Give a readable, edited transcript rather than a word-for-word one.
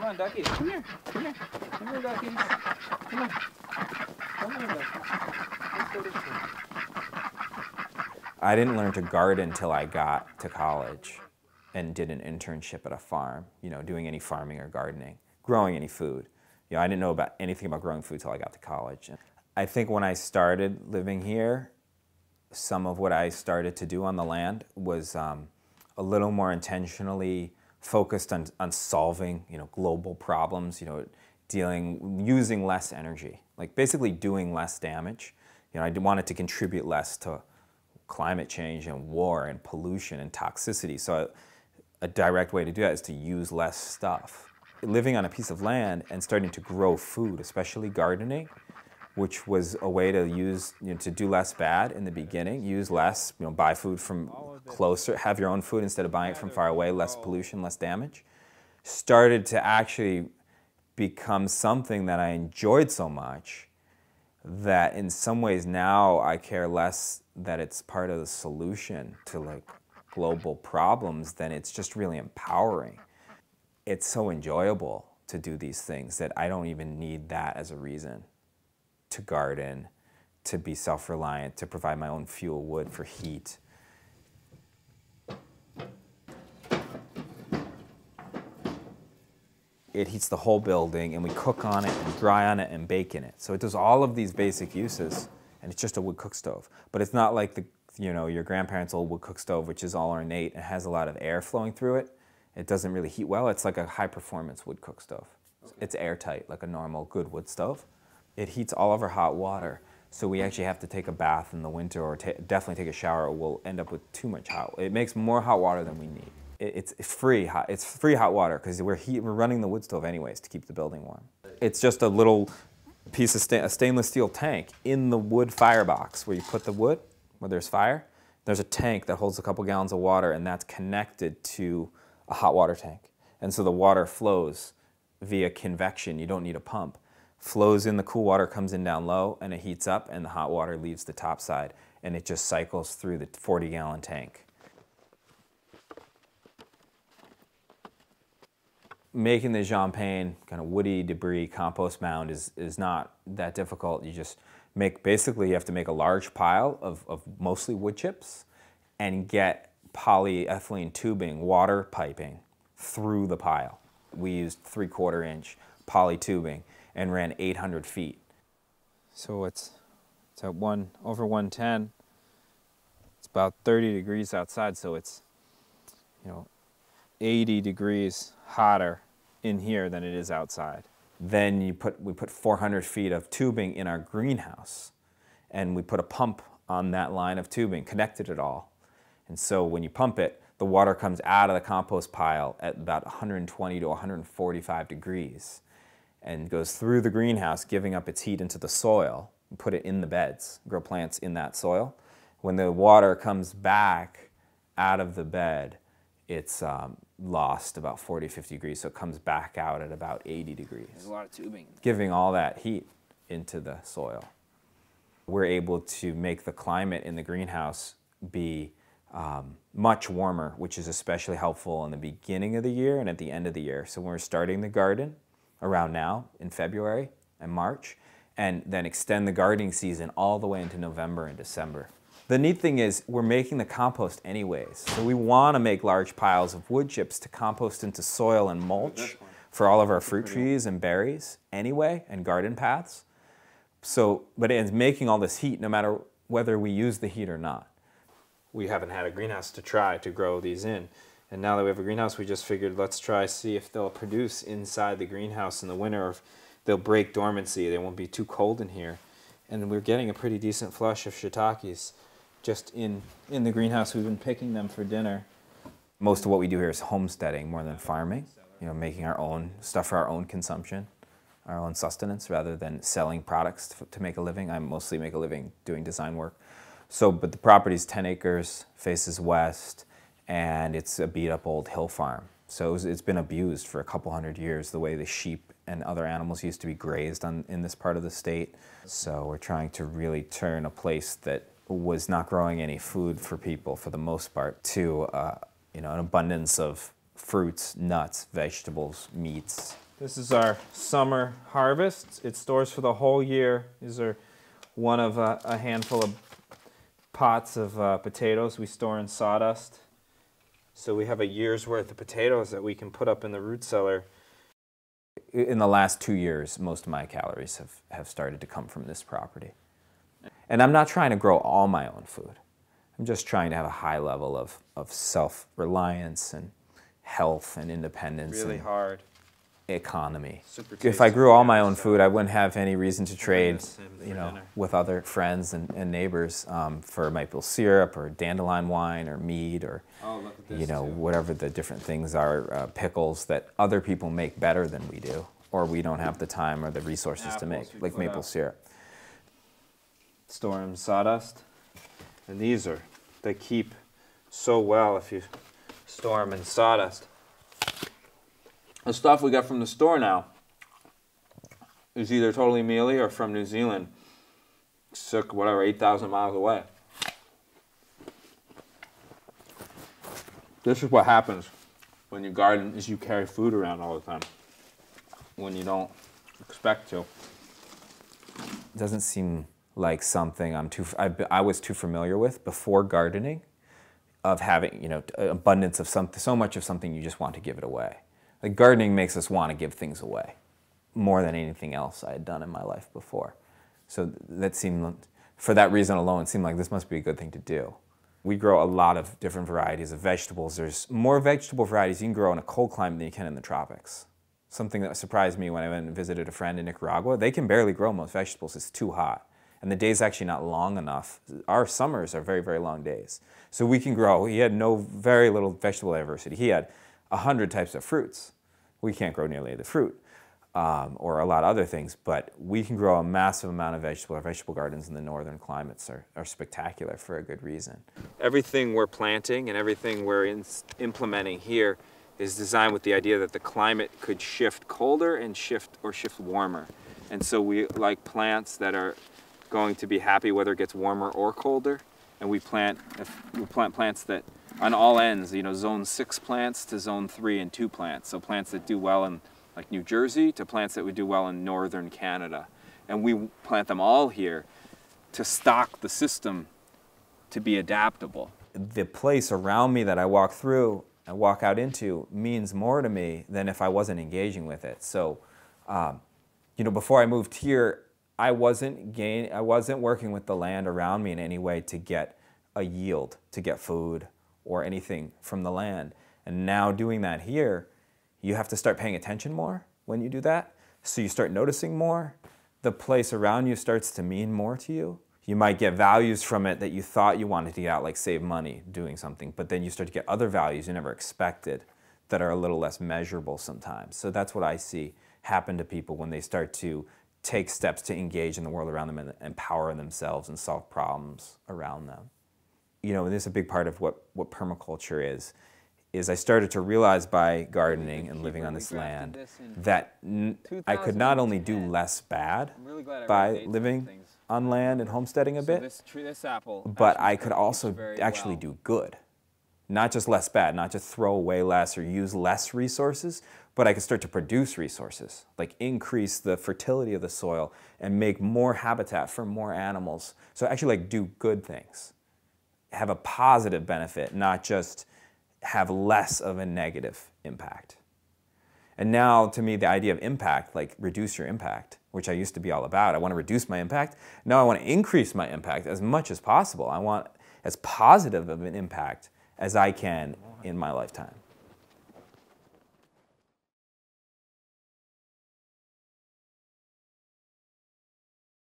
on, duckies. Come here. Come here. Come here, duckies. Come on. Come on, duckies. Let's go this way. I didn't learn to garden till I got to college and did an internship at a farm, you know, doing any farming or gardening, growing any food. You know, I didn't know about anything about growing food till I got to college. I think when I started living here, some of what I started to do on the land was a little more intentionally focused on solving, you know, global problems, you know, using less energy, like basically doing less damage. You know, I wanted to contribute less to climate change and war and pollution and toxicity. So a direct way to do that is to use less stuff. Living on a piece of land and starting to grow food, especially gardening, which was a way to use, you know, to do less bad in the beginning, use less, you know, buy food from closer, have your own food instead of buying it from far away, less pollution, less damage, started to actually become something that I enjoyed so much that in some ways now I care less that it's part of the solution to like global problems than it's just really empowering. It's so enjoyable to do these things that I don't even need that as a reason to garden, to be self-reliant, to provide my own fuel wood for heat. It heats the whole building, and we cook on it and dry on it and bake in it. So it does all of these basic uses, and it's just a wood cook stove. But it's not like your grandparents' old wood cook stove, which is all ornate and has a lot of air flowing through it. It doesn't really heat well. It's like a high-performance wood cook stove. Okay. It's airtight, like a normal good wood stove. It heats all of our hot water, so we actually have to take a bath in the winter or definitely take a shower, or we'll end up with too much hot. It makes more hot water than we need. It's free hot water because we're running the wood stove anyways to keep the building warm. It's just a little piece of a stainless steel tank in the wood firebox where you put the wood, where there's fire. There's a tank that holds a couple gallons of water, and that's connected to a hot water tank. And so the water flows via convection. You don't need a pump. Flows in, the cool water comes in down low, and it heats up, and the hot water leaves the top side, and it just cycles through the 40-gallon tank. Making the champagne kind of woody debris compost mound is not that difficult. You just basically you have to make a large pile of mostly wood chips and get polyethylene tubing, water piping through the pile. We used 3/4 inch poly tubing and ran 800 feet. So it's at over 110. It's about 30 degrees outside, so it's, you know, 80 degrees hotter in here than it is outside. Then we put 400 feet of tubing in our greenhouse, and we put a pump on that line of tubing, connected it all. And so when you pump it, the water comes out of the compost pile at about 120 to 145 degrees and goes through the greenhouse, giving up its heat into the soil. We put it in the beds, grow plants in that soil. When the water comes back out of the bed, it's lost about 40, 50 degrees, so it comes back out at about 80 degrees. There's a lot of tubing. Giving all that heat into the soil. We're able to make the climate in the greenhouse be much warmer, which is especially helpful in the beginning of the year and at the end of the year. So when we're starting the garden around now in February and March, and then extend the gardening season all the way into November and December. The neat thing is we're making the compost anyways. So we want to make large piles of wood chips to compost into soil and mulch for all of our fruit trees and berries anyway, and garden paths. So, but it's making all this heat no matter whether we use the heat or not. We haven't had a greenhouse to try to grow these in. And now that we have a greenhouse, we just figured let's see if they'll produce inside the greenhouse in the winter, or if they'll break dormancy. They won't be too cold in here. And we're getting a pretty decent flush of shiitakes just in the greenhouse. We've been picking them for dinner. Most of what we do here is homesteading more than farming. You know, making our own stuff for our own consumption, our own sustenance, rather than selling products to make a living. I mostly make a living doing design work. So, but the property's 10 acres, faces west, and it's a beat-up old hill farm. So it's been abused for a couple hundred years, the way the sheep and other animals used to be grazed in this part of the state. So we're trying to really turn a place that was not growing any food for people for the most part to you know, an abundance of fruits, nuts, vegetables, meats, This is our summer harvest. It stores for the whole year. These are one of a handful of pots of potatoes we store in sawdust. So we have a year's worth of potatoes that we can put up in the root cellar. In the last 2 years, most of my calories have started to come from this property. And I'm not trying to grow all my own food. I'm just trying to have a high level of self-reliance and health and independence. Really hard. Economy. If I grew all my own food, I wouldn't have any reason to trade, with other friends and neighbors for maple syrup or dandelion wine or mead or, whatever the different things are, pickles that other people make better than we do, or we don't have the time or the resources to make, like maple syrup. Store in sawdust, and they keep so well if you store them in sawdust. The stuff we get from the store now is either totally mealy or from New Zealand. It's 8,000 miles away. This is what happens when you garden, is you carry food around all the time when you don't expect to. It doesn't seem like something I was too familiar with before gardening, of having, abundance of something, so much of something you just want to give it away. Like gardening makes us want to give things away more than anything else I had done in my life before. So that seemed, for that reason alone, it seemed like this must be a good thing to do. We grow a lot of different varieties of vegetables. There's more vegetable varieties you can grow in a cold climate than you can in the tropics. Something that surprised me when I went and visited a friend in Nicaragua, they can barely grow most vegetables. It's too hot. And the day's actually not long enough. Our summers are very, very long days. So we can grow, he had very little vegetable diversity. He had 100 types of fruits. We can't grow nearly the fruit or a lot of other things, but we can grow a massive amount of vegetable. Our vegetable gardens in the northern climates are spectacular for a good reason. Everything we're planting and everything we're implementing here is designed with the idea that the climate could shift colder and shift warmer. And so we like plants that are going to be happy whether it gets warmer or colder. And we plant plants that on all ends, zone 6 plants to zone 3 and 2 plants. So plants that do well in like New Jersey to plants that would do well in northern Canada. And we plant them all here to stock the system to be adaptable. The place around me that I walk through and walk out into means more to me than if I wasn't engaging with it. So, before I moved here, I wasn't working with the land around me in any way to get a yield, to get food or anything from the land. And now doing that here, you have to start paying attention more when you do that. So you start noticing more. The place around you starts to mean more to you. You might get values from it that you thought you wanted to get out, like save money doing something, but then you start to get other values you never expected that are a little less measurable sometimes. So that's what I see happen to people when they start to take steps to engage in the world around them and empower themselves and solve problems around them. And this is a big part of what permaculture is I started to realize by gardening and living on this land that I could not only do less bad by living on land and homesteading a bit, but I could also actually do good. Not just less bad, not just throw away less or use less resources, but I could start to produce resources, like increase the fertility of the soil and make more habitat for more animals. So actually do good things, have a positive benefit, not just have less of a negative impact. And now, to me, the idea of impact, like reduce your impact, which I used to be all about. I want to reduce my impact. Now I want to increase my impact as much as possible. I want as positive of an impact as I can in my lifetime.